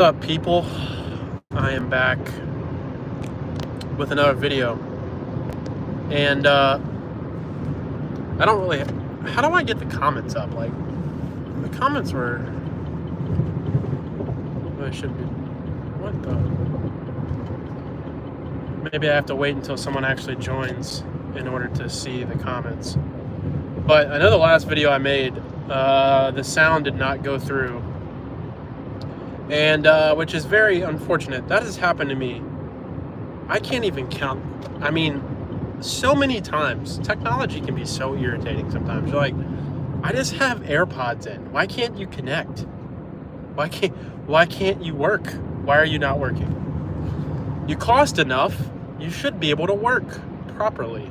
What's up, people? I am back with another video, and I don't really. How do I get the comments up? Like, the comments were. I should be. What the? Maybe I have to wait until someone actually joins in order to see the comments. But I know the last video I made, the sound did not go through. And which is very unfortunate. That has happened to me. I can't even count. I mean, so many times. Technology can be so irritating sometimes. You're like, I just have AirPods in. Why can't you connect? Why can't you work? Why are you not working? You cost enough. You should be able to work properly.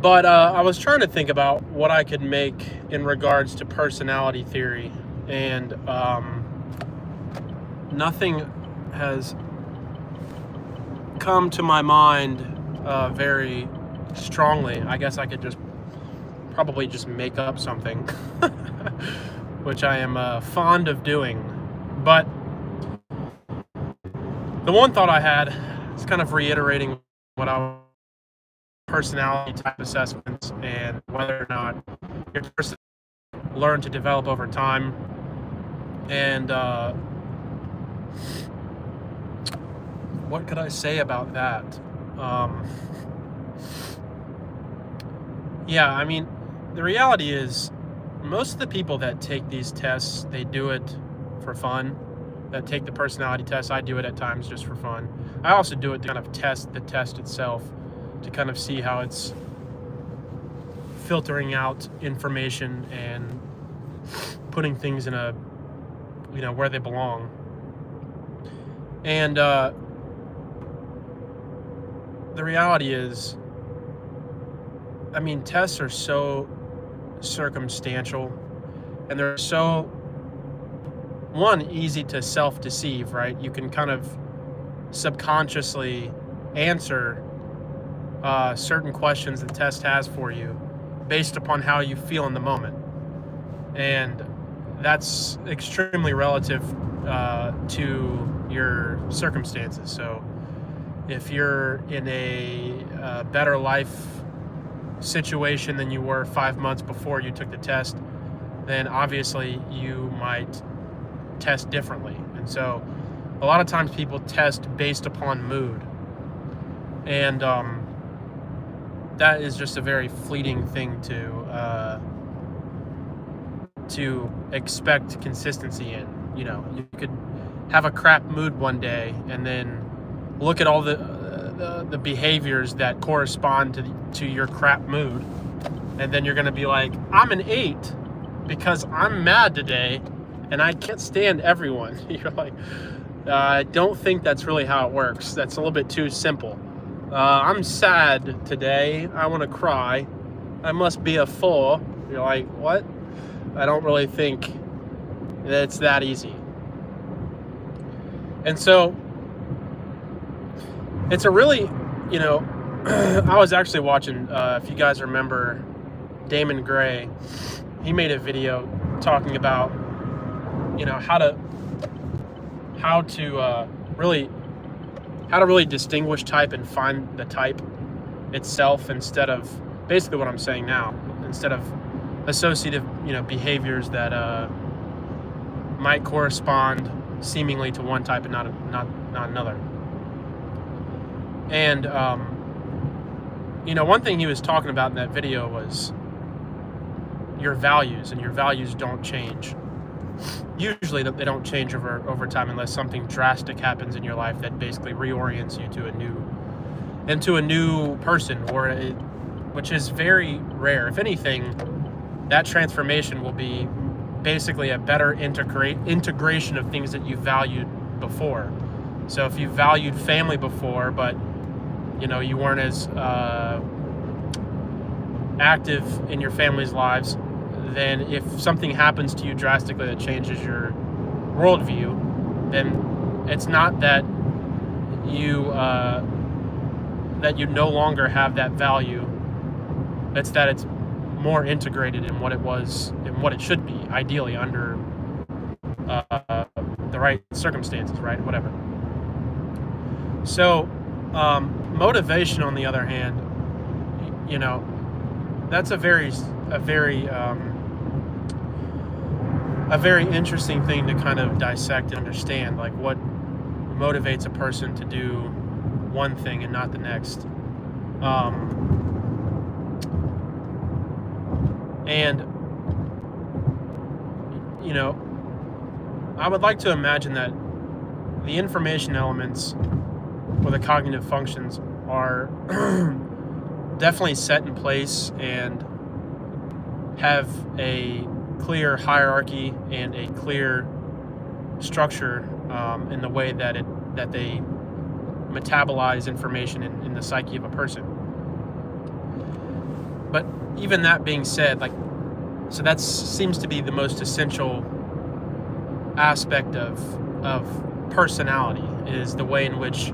But I was trying to think about what I could make in regards to personality theory, and nothing has come to my mind very strongly. I guess I could probably just make up something, which I am fond of doing. But the one thought I had is kind of reiterating what I personality type assessments and whether or not your person learn to develop over time. And what could I say about that? Yeah, I mean, the reality is most of the people that take these tests, they do it for fun. That take the personality test, I do it at times just for fun. I also do it to kind of test the test itself, to kind of see how it's filtering out information and putting things in where they belong. And the reality is, I mean, tests are so circumstantial, and they're so, easy to self-deceive, right? You can kind of subconsciously answer certain questions the test has for you based upon how you feel in the moment. And that's extremely relative to your circumstances. So if you're in a better life situation than you were 5 months before you took the test, then obviously you might test differently. And so a lot of times people test based upon mood. And that is just a very fleeting thing to expect consistency in. You know, you could have a crap mood one day and then look at all the behaviors that correspond to your crap mood, and then you're going to be like, I'm an 8 because I'm mad today and I can't stand everyone. You're like, I don't think that's really how it works. That's a little bit too simple. I'm sad today. I want to cry. I must be a 4. You're like, what? I don't really think that it's that easy. And so it's a really, I was actually watching, if you guys remember, Damon Gray. He made a video talking about, how to really distinguish type and find the type itself, instead of basically what I'm saying now, instead of associative, behaviors that might correspond seemingly to one type and not another. And one thing he was talking about in that video was your values, and your values don't change. Usually they don't change over time unless something drastic happens in your life that basically reorients you into a new person, which is very rare. If anything, that transformation will be basically a better integration of things that you valued before. So if you valued family before, but you weren't as active in your family's lives, then if something happens to you drastically that changes your worldview, then it's not that you no longer have that value. It's that it's more integrated in what it was and what it should be, ideally under the right circumstances, right? Whatever. So, motivation, on the other hand, that's a very interesting thing to kind of dissect and understand, like what motivates a person to do one thing and not the next. And I would like to imagine that the information elements or the cognitive functions are definitely set in place and have a clear hierarchy and a clear structure in the way that they metabolize information in the psyche of a person. But even that being said, so that seems to be the most essential aspect of personality, is the way in which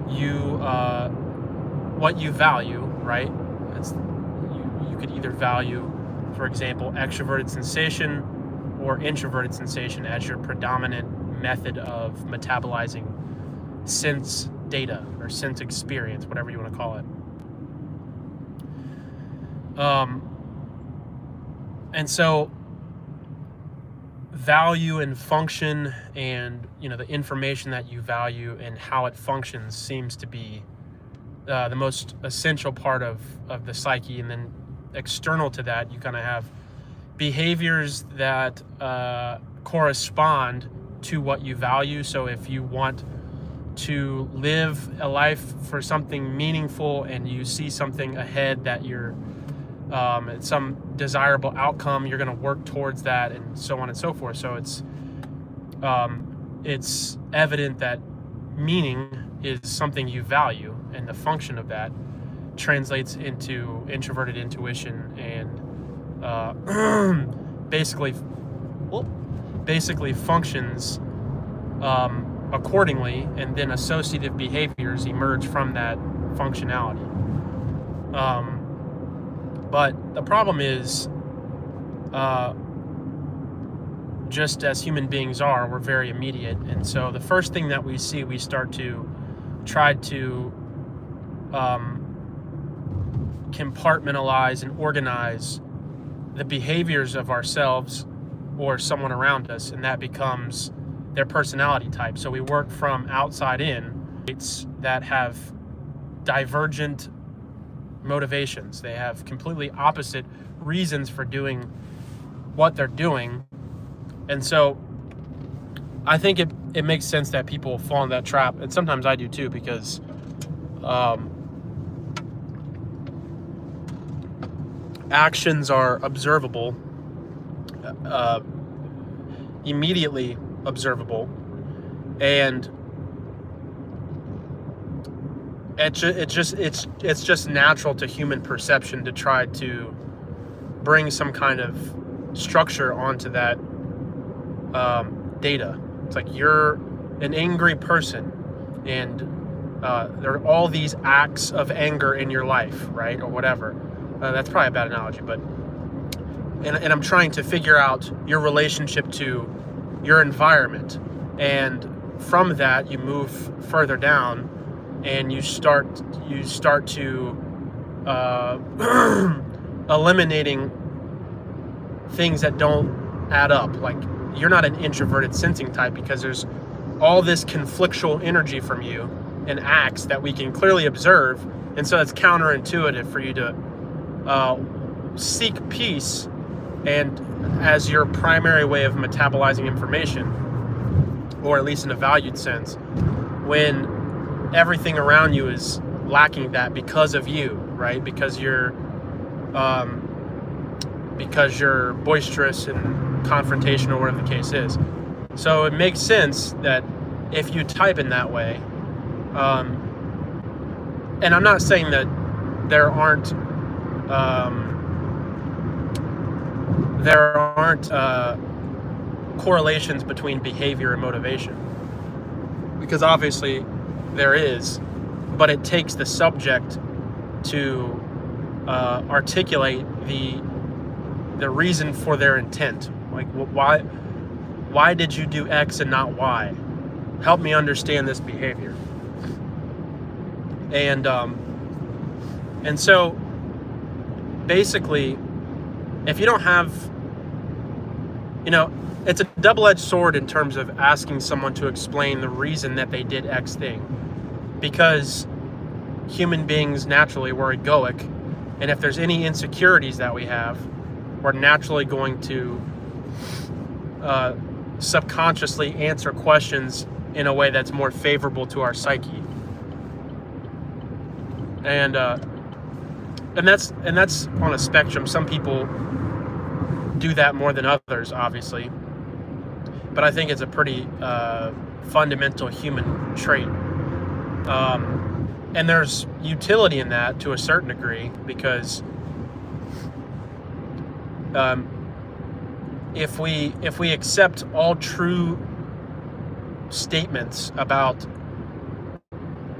you what you value, right? You could either value, for example, extroverted sensation or introverted sensation as your predominant method of metabolizing sense data or sense experience, whatever you want to call it. And so value and function and the information that you value and how it functions seems to be the most essential part of the psyche. And then external to that, you kind of have behaviors that correspond to what you value. So if you want to live a life for something meaningful and you see something ahead that you're some desirable outcome, you're going to work towards that, and so on and so forth. So it's evident that meaning is something you value, and the function of that translates into introverted intuition and basically functions accordingly, and then associative behaviors emerge from that functionality. But the problem is, just as human beings are, we're very immediate. And so the first thing that we see, we start to try to compartmentalize and organize the behaviors of ourselves or someone around us, and that becomes their personality type. So we work from outside in. It's that have divergent motivations. They have completely opposite reasons for doing what they're doing. And so I think it makes sense that people fall in that trap, and sometimes I do too, because actions are observable, immediately observable, and it's just natural to human perception to try to bring some kind of structure onto that data. It's like you're an angry person, and there are all these acts of anger in your life, right, or whatever. That's probably a bad analogy, but and I'm trying to figure out your relationship to your environment, and from that you move further down, and you start to eliminating things that don't add up. Like, you're not an introverted sensing type because there's all this conflictual energy from you and acts that we can clearly observe, and so it's counterintuitive for you to seek peace and as your primary way of metabolizing information, or at least in a valued sense, when everything around you is lacking that because of you, right? Because you're boisterous and confrontational, whatever the case is. So it makes sense that if you type in that way, and I'm not saying that there aren't correlations between behavior and motivation, because obviously there is, but it takes the subject to articulate the reason for their intent. Like, why did you do X and not Y? Help me understand this behavior. And so basically, if you don't have, it's a double-edged sword in terms of asking someone to explain the reason that they did X thing, because human beings naturally, we're egoic, and if there's any insecurities that we have, we're naturally going to subconsciously answer questions in a way that's more favorable to our psyche. And that's on a spectrum. Some people do that more than others, obviously, but I think it's a pretty fundamental human trait. And there's utility in that to a certain degree, because if we accept all true statements about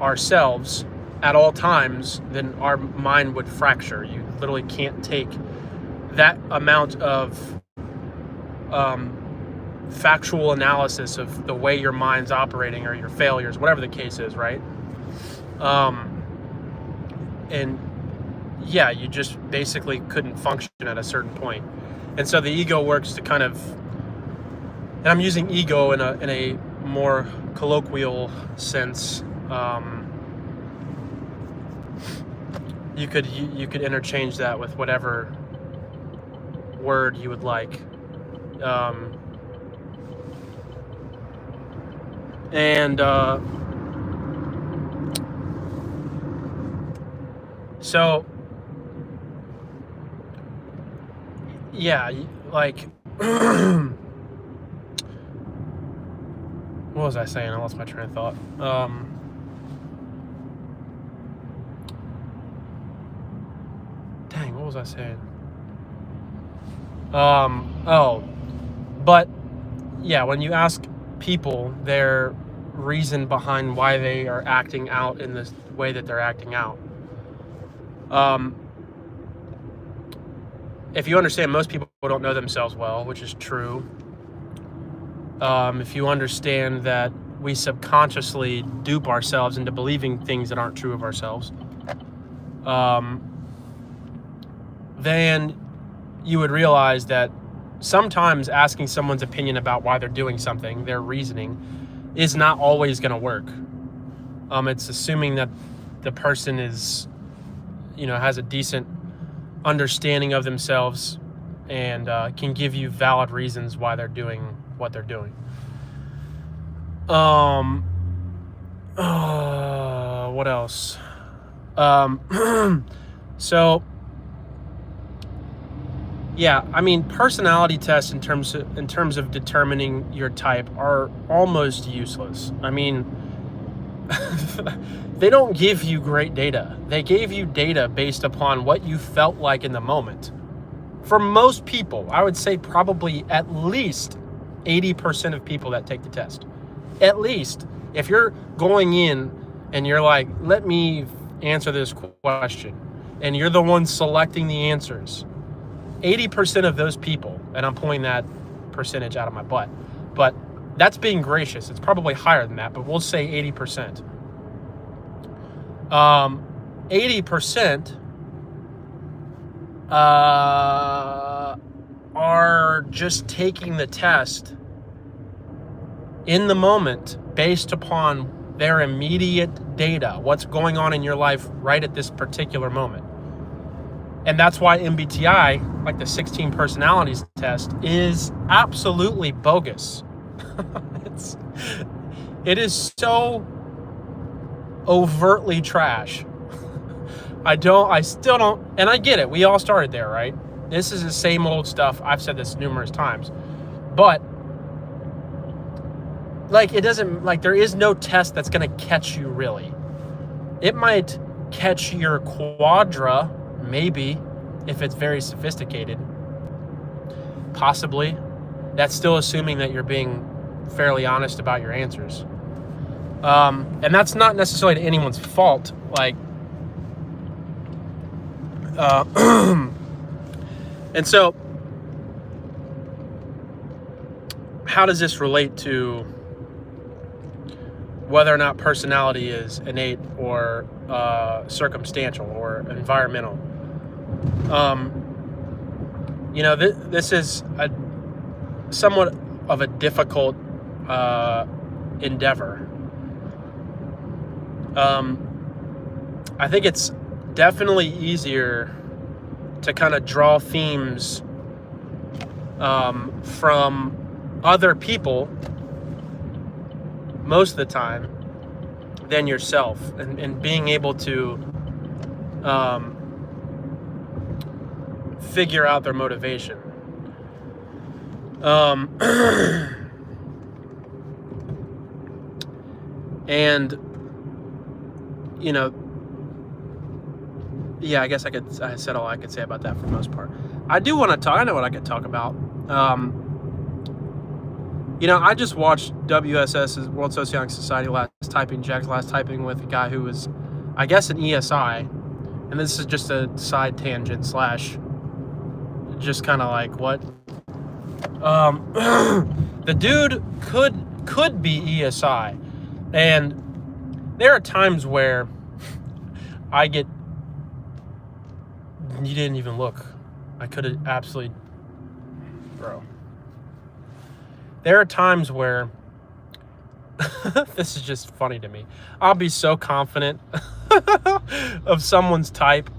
ourselves at all times, then our mind would fracture. You literally can't take that amount of factual analysis of the way your mind's operating, or your failures, whatever the case is, right? And yeah, you just basically couldn't function at a certain point. And so the ego works to kind of, and I'm using ego in a more colloquial sense. You could interchange that with whatever word you would like. So yeah, like what was I saying? I lost my train of thought. Dang, what was I saying? But yeah, when you ask people their reason behind why they are acting out in this way that they're acting out, if you understand, most people don't know themselves well, which is true. If you understand that we subconsciously dupe ourselves into believing things that aren't true of ourselves, then you would realize that sometimes asking someone's opinion about why they're doing something, their reasoning, is not always going to work. It's assuming that the person is, has a decent understanding of themselves and can give you valid reasons why they're doing what they're doing. What else? So yeah, I mean, personality tests in terms of determining your type are almost useless. I mean, they don't give you great data. They gave you data based upon what you felt like in the moment. For most people, I would say probably at least 80% of people that take the test. At least, if you're going in and you're like, let me answer this question, and you're the one selecting the answers, 80% of those people, and I'm pulling that percentage out of my butt, but that's being gracious. It's probably higher than that, but we'll say 80%. 80% are just taking the test in the moment based upon their immediate data, what's going on in your life right at this particular moment. And that's why MBTI, like the 16 personalities test, is absolutely bogus. It is so overtly trash. I still don't, and I get it. We all started there, right? This is the same old stuff. I've said this numerous times, but like, it doesn't, like, there is no test that's going to catch you really. It might catch your quadra, maybe, if it's very sophisticated, possibly. That's still assuming that you're being fairly honest about your answers. And that's not necessarily to anyone's fault. Like, And so, how does this relate to whether or not personality is innate or circumstantial or environmental? This is somewhat of a difficult endeavor. I think it's definitely easier to kind of draw themes from other people most of the time than yourself, and being able to figure out their motivation. And I guess I said all I could say about that for the most part. I do want to talk. I know what I could talk about. I just watched WSS's World Sociological Society Jack's last typing with a guy who was, I guess, an ESI, and this is just a side tangent / just kind of like what. The dude could be ESI, and there are times where I get. You didn't even look. I could have absolutely, bro. There are times where this is just funny to me. I'll be so confident of someone's type,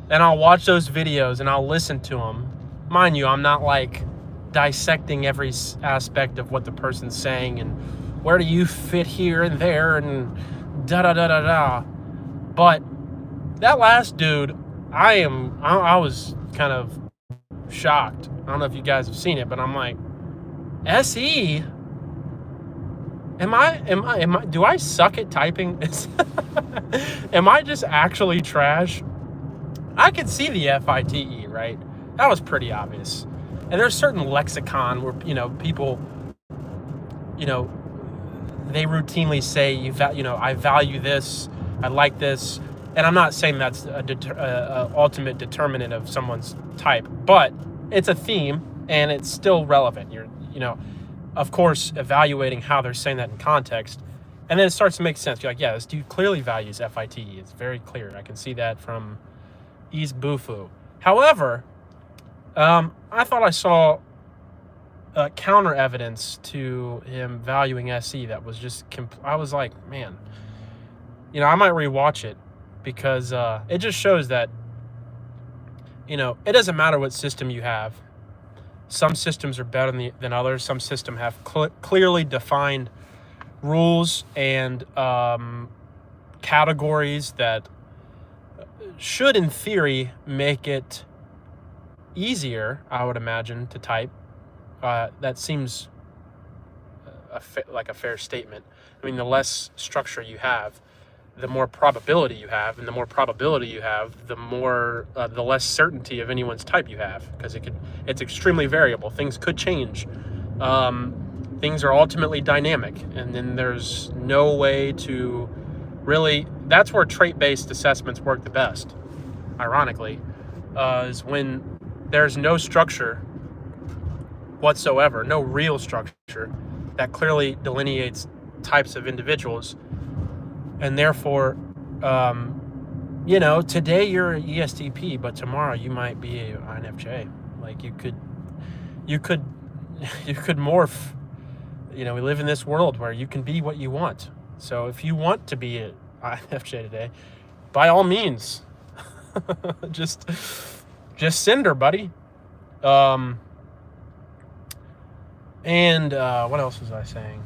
and I'll watch those videos and I'll listen to them. Mind you, I'm not like dissecting every aspect of what the person's saying and where do you fit here and there and da da da da da. But that last dude, I was kind of shocked. I don't know if you guys have seen it, but I'm like, SE? Am I do I suck at typing? Am I just actually trash? I could see the FITE, right? That was pretty obvious. And there's certain lexicon where, people, they routinely say, I value this, I like this. And I'm not saying that's a ultimate determinant of someone's type, but it's a theme and it's still relevant. You're, of course, evaluating how they're saying that in context. And then it starts to make sense. You're like, yeah, this dude clearly values FITE. It's very clear. I can see that from East Bufu. However, I thought I saw counter evidence to him valuing SE that was just, I was like, man, I might rewatch it. Because it just shows that, it doesn't matter what system you have. Some systems are better than others. Some systems have clearly defined rules and categories that should, in theory, make it easier, I would imagine, to type. That seems like a fair statement. I mean, the less structure you have, the more probability you have, and the more probability you have, the more the less certainty of anyone's type you have, because it's extremely variable. Things could change. Things are ultimately dynamic, and then there's no way to really. That's where trait-based assessments work the best. Ironically, is when there's no structure whatsoever, no real structure that clearly delineates types of individuals. And therefore, today you're an ESTP, but tomorrow you might be an INFJ. Like you could morph. We live in this world where you can be what you want. So if you want to be an INFJ today, by all means, just send her, buddy. And what else was I saying?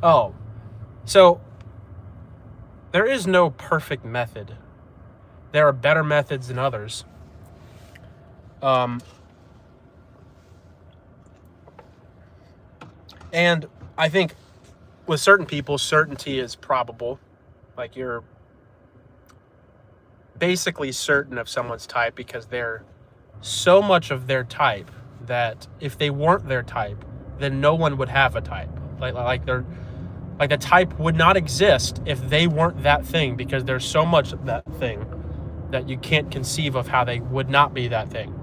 Oh. So, there is no perfect method. There are better methods than others. And I think with certain people, certainty is probable. Like you're basically certain of someone's type because they're so much of their type that if they weren't their type, then no one would have a type. Like the type would not exist if they weren't that thing, because there's so much of that thing that you can't conceive of how they would not be that thing.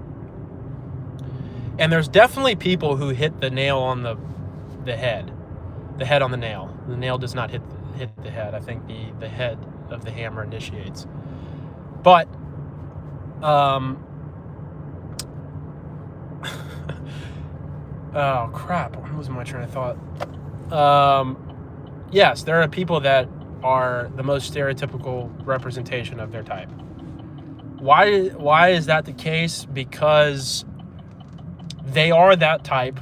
And there's definitely people who hit the nail on the head on the nail. The nail does not hit the head. I think the head of the hammer initiates. But oh crap, I'm losing my train of thought. Yes, there are people that are the most stereotypical representation of their type. Why is that the case? Because they are that type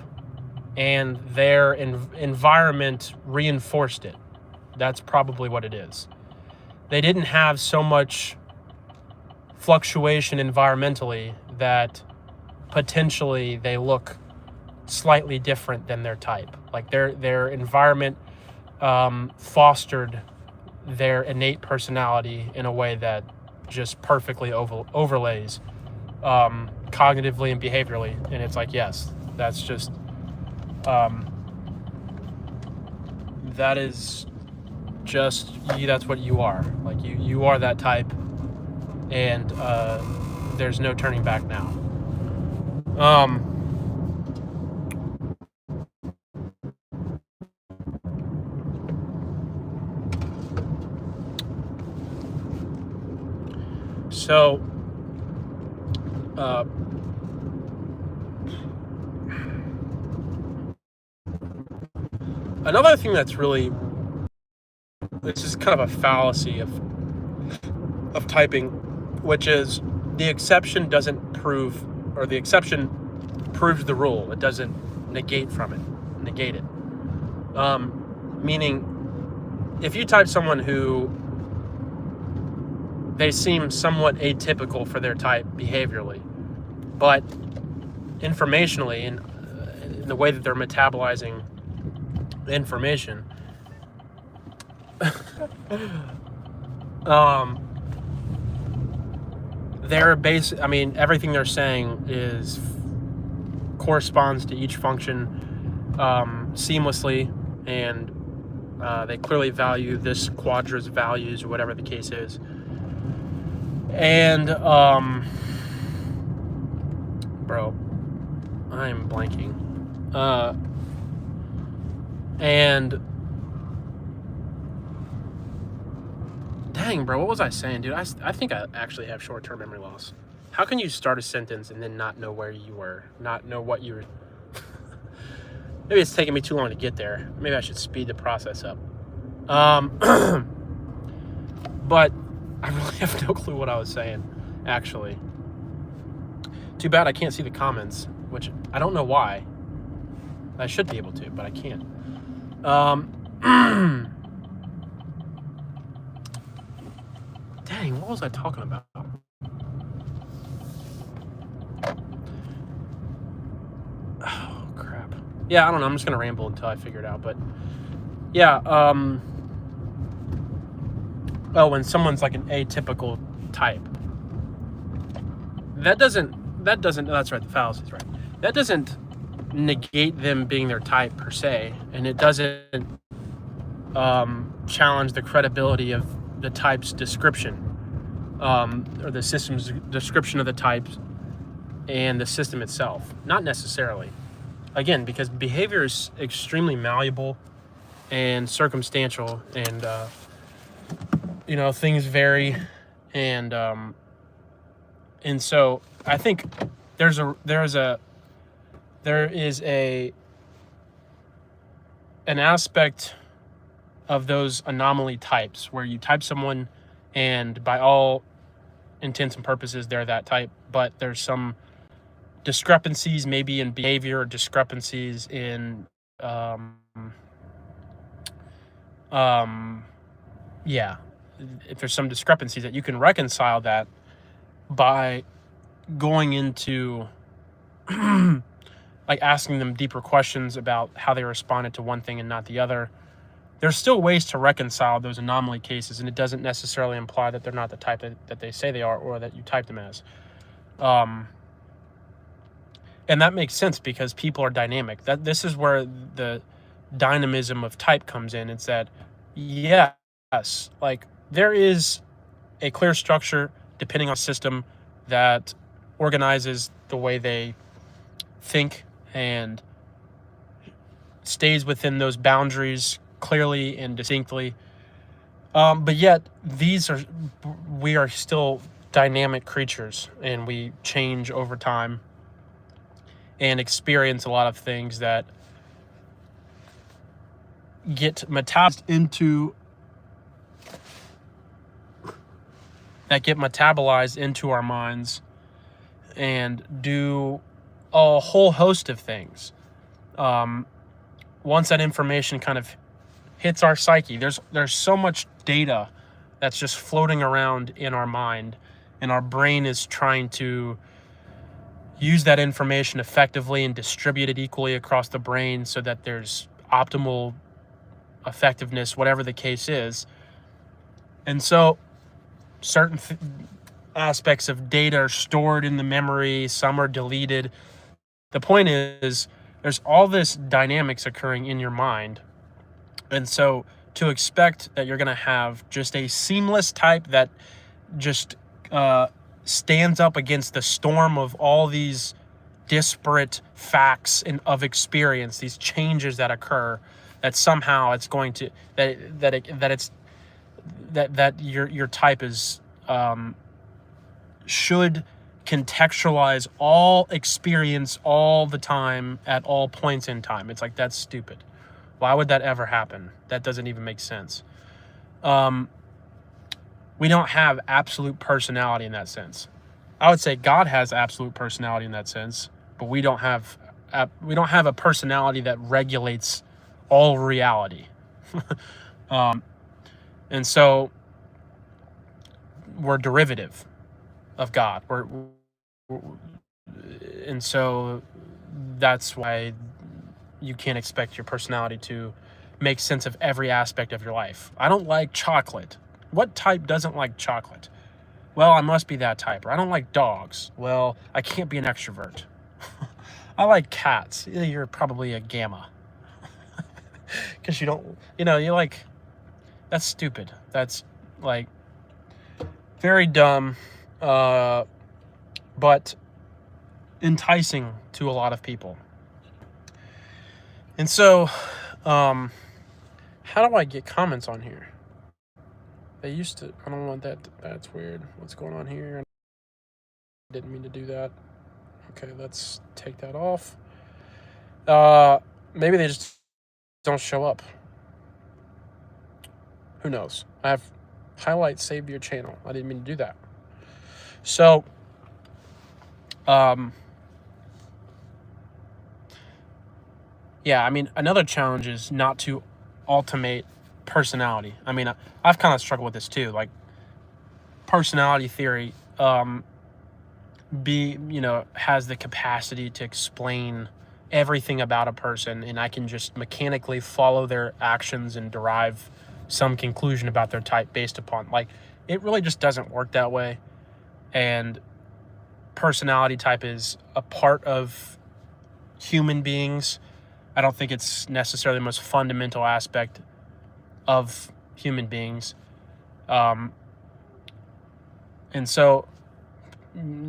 and their environment reinforced it. That's probably what it is. They didn't have so much fluctuation environmentally that potentially they look slightly different than their type. Like their environment fostered their innate personality in a way that just perfectly overlays cognitively and behaviorally. And it's like, yes, that's just that is just that's what you are. Like you are that type, and there's no turning back now. So another thing that's really, this is kind of a fallacy of typing, which is the exception doesn't prove, or the exception proves the rule. It doesn't negate it. Meaning, if you type someone who they seem somewhat atypical for their type behaviorally, but informationally, in the way that they're metabolizing information, they're everything they're saying corresponds to each function seamlessly, and they clearly value this quadra's values, or whatever the case is. And bro, I'm blanking. And dang, bro, what was I saying, dude? I think I actually have short-term memory loss. How can you start a sentence and then not know where you were, not know what you were? Maybe it's taking me too long to get there. Maybe I should speed the process up. But I really have no clue what I was saying, actually. Too bad I can't see the comments, which I don't know why. I should be able to, but I can't. Dang, what was I talking about? Oh, crap. Yeah, I don't know. I'm just going to ramble until I figure it out. But, yeah, when someone's like an atypical type, that's right, the fallacy's right. That doesn't negate them being their type per se, and it doesn't challenge the credibility of the type's description, or the system's description of the types and the system itself. Not necessarily. Again, because behavior is extremely malleable and circumstantial, and things vary, and so I think there is an aspect of those anomaly types where you type someone and by all intents and purposes they're that type, but there's some discrepancies maybe in behavior, or discrepancies in if there's some discrepancies that you can reconcile that by going into like asking them deeper questions about how they responded to one thing and not the other. There's still ways to reconcile those anomaly cases, and it doesn't necessarily imply that they're not the type that they say they are, or that you type them as. And that makes sense because people are dynamic. This is where the dynamism of type comes in. It's that, yes, like there is a clear structure depending on a system that organizes the way they think and stays within those boundaries clearly and distinctly. But yet, we are still dynamic creatures, and we change over time and experience a lot of things that get metabolized into our minds and do a whole host of things. Once that information kind of hits our psyche, there's so much data that's just floating around in our mind, and our brain is trying to use that information effectively and distribute it equally across the brain so that there's optimal effectiveness, whatever the case is. And so certain aspects of data are stored in the memory, some are deleted. The point is, there's all this dynamics occurring in your mind. And so to expect that you're going to have just a seamless type that just stands up against the storm of all these disparate facts and of experience, these changes that occur, that somehow it's going to that your type is should contextualize all experience all the time at all points in time. It's like, that's stupid. Why would that ever happen? That doesn't even make sense. We don't have absolute personality in that sense. I would say God has absolute personality in that sense, but we don't have a personality that regulates all reality. And so we're derivative of God. And so that's why you can't expect your personality to make sense of every aspect of your life. I don't like chocolate. What type doesn't like chocolate? Well, I must be that type. Or I don't like dogs. Well, I can't be an extrovert. I like cats. You're probably a gamma. Because you don't, you're like, that's stupid. That's like very dumb, but enticing to a lot of people. And so, how do I get comments on here? They used to, I don't want that. That's weird. What's going on here? I didn't mean to do that. Okay, let's take that off. Maybe they just don't show up. Who knows? I have highlight saved to your channel. I didn't mean to do that. So, yeah, I mean, another challenge is not to ultimate personality. I mean, I've kind of struggled with this too. Like, personality theory, has the capacity to explain everything about a person, and I can just mechanically follow their actions and derive some conclusion about their type based upon, like, it really just doesn't work that way. And personality type is a part of human beings. I don't think it's necessarily the most fundamental aspect of human beings. And so,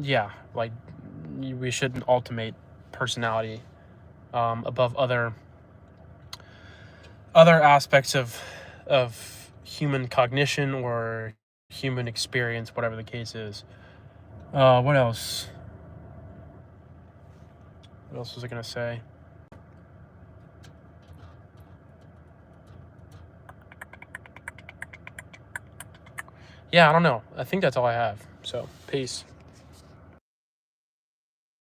yeah, like, we shouldn't ultimate personality above other aspects of human cognition or human experience, whatever the case is. What else? What else was I going to say? Yeah, I don't know. I think that's all I have. So, peace.